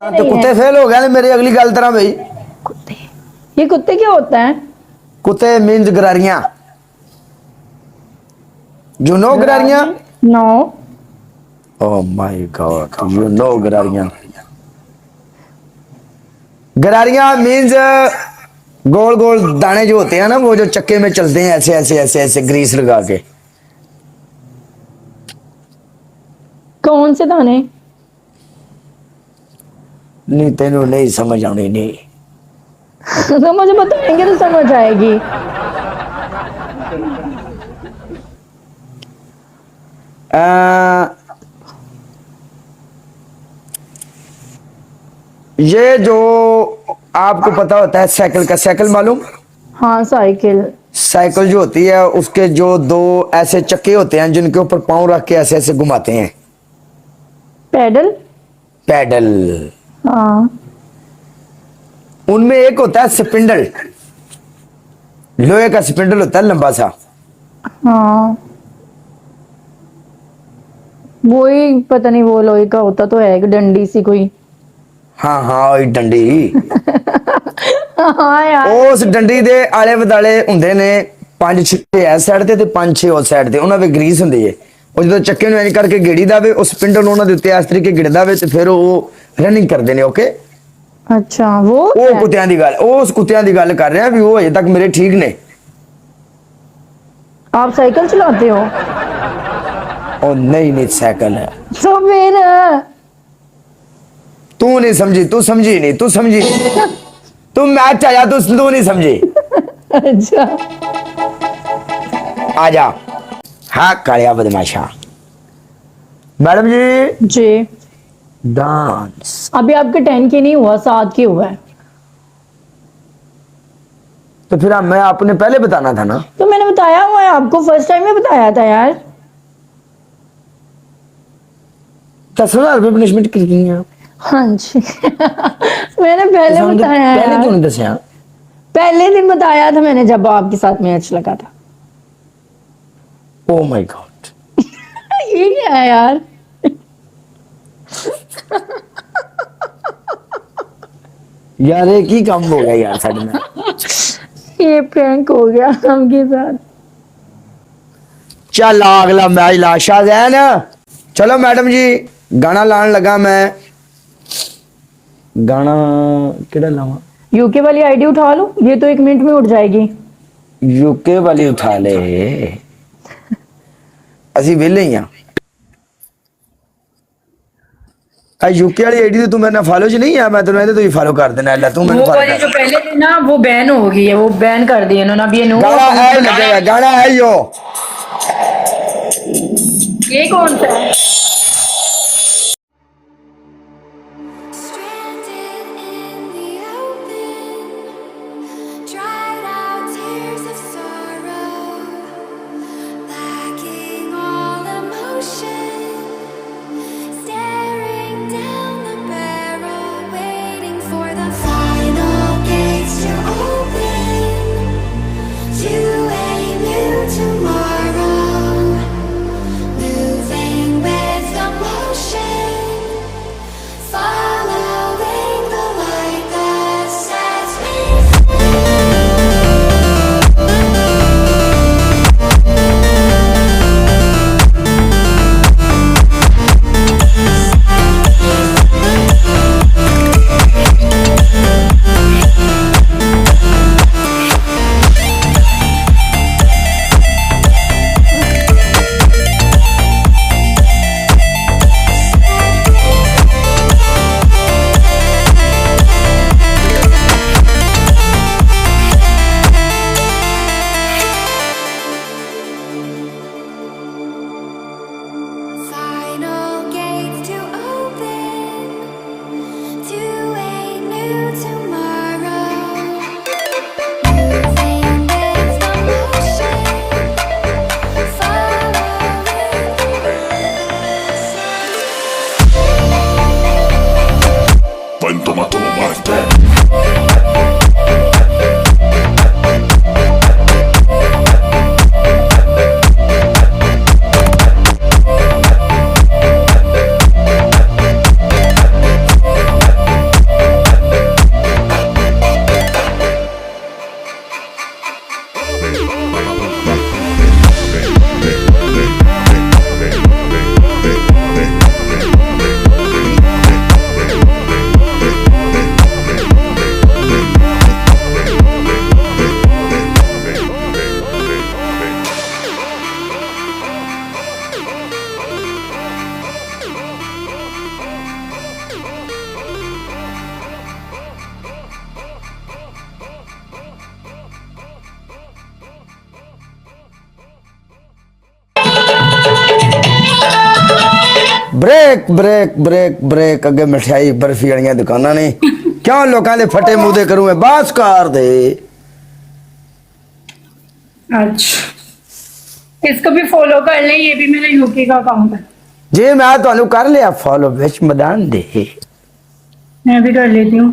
हाँ, तो नहीं कुत्ते है। फेल हो गए मेरी अगली गल तरह भाई। कुत्ते, ये कुत्ते क्या होता है? कुत्ते मीन्स गरारियां। यू नो गरारियां? गरारी? No. Oh my god, you know गरारियां। गरारियां मीन्स गोल गोल दाने जो होते हैं ना, वो जो चक्के में चलते हैं ऐसे ऐसे ऐसे ऐसे ग्रीस लगा के। कौन से दाने? नहीं तेनू नहीं समझ आनी नहीं। तो मुझे बताएंगे तो समझ आएगी। आ, ये जो आपको पता होता है साइकिल का, साइकिल मालूम? हाँ, साइकिल। साइकिल जो होती है उसके जो दो ऐसे चक्के होते हैं जिनके ऊपर पांव रख के ऐसे ऐसे घुमाते हैं। पैडल। पैडल। हाँ। उनमें एक होता है स्पिंडल, लोहे का स्पिंडल होता है लंबा सा। हाँ, वो ही पता नहीं, वो लोहे का होता तो है, एक डंडी सी कोई। हाँ हाँ वही डंडी। हाँ यार। उस डंडी ਦੇ ਆਲੇ ਬਦਾਲੇ ਹੁੰਦੇ ਨੇ ਪੰਜ ਛੇ ਇਸ ਸਾਈਡ ਤੇ ਪੰਜ ਛੇ ਉਸ ਸਾਈਡ ਤੇ, ਉਹਨਾਂ 'ਤੇ ਗਰੀਸ ਹੁੰਦੀ ਹੈ। ਉਹ ਜਦੋਂ ਚੱਕੇ ਨੂੰ ਇੰਜ ਕਰਕੇ ਗੇੜੀ ਦਾਵੇ, ਉਹ ਸਪਿੰਡਲ ਨੂੰ ਉਹਨਾਂ ਦੇ ਉੱਤੇ ਇਸ ਤਰੀਕੇ ਗਿੜਦਾ ਵੇ ਤੇ ਫਿਰ ਉਹ ਰਨਿੰਗ ਕਰਦੇ ਨੇ। ਓਕੇ, अच्छा, वो ਉਹ है। ਕੁੱਤਿਆਂ ਦੀ ਗੱਲ, ਉਸ ਕੁੱਤਿਆਂ ਦੀ ਗੱਲ ਕਰ ਰਿਹਾ ਵੀ ਉਹ ਅਜੇ ਤੱਕ ਮੇਰੇ ਠੀਕ ਨੇ। आप साइकिल चलाते हो? ਉਹ नहीं नहीं साइकिल है। तो फिर तू नहीं समझी, तू समझी नहीं, तू समझी नहीं। तू मैच आया, तू नहीं समझी। अच्छा, आजा। हाँ कालिया बदमाशा। मैडम जी जी। डांस। अभी आपके 10 की नहीं हुआ, 7 की हुआ है। तो फिर मैं आपने पहले बताना था ना। तो मैंने बताया हुआ है आपको, फर्स्ट टाइम में बताया था यार। 10,000 रुपये पनिशमेंट की है। हाँ जी। मैंने पहले पहले बताया क्यों यार। नहीं दसिया? पहले दिन बताया था मैंने, जब आपके साथ मैच लगा था। Oh my God. ये क्या है यार? यार एक ही काम हो गया यार साइड में। ये प्रैंक हो गया आपके साथ। चल अगला मैच लाशा जैन। चलो मैडम जी गाना लान लगा मैं। गाना केड़ा लावा? यूके वाली आईडी उठा लो, ये तो 1 मिनट में उठ जाएगी। यूके वाली उठा ले। ਅਸੀਂ ਵਿਹਲੇ ਹੀ ਆ। आ यूके वाली आईडी तो तू मेरे फॉलो च नहीं है, मैं तेरे तो ही फॉलो कर देना। ले तू मेरे वो फॉलो वाली कर। जो पहले थी ना, वो बैन हो गई है, वो बैन कर दी इन्होंने। अब ये नो। गाना है ही लगेगा, गाना है यो। ये कौन सा है? Stranded in the open, dried out tears of sorrow, lacking all emotion, staring down the barrel, waiting for the final gates to open, to a new tomorrow, moving with the motion, following the light that sets me final gates to open to a new tomorrow. Moving with the motion, following Buen toma toma master. Break break break break अगे मिठाई बर्फी वाली दुकाना ने क्यों लोगों के फटे मुंह दे करूं मैं बस कर दे अच्छा इसको भी फॉलो कर ले, ये भी मेरा यूके का अकाउंट है। जे मैं ਤੁਹਾਨੂੰ कर लिया फॉलो विच मैदान दे मैं भी कर लेती हूँ।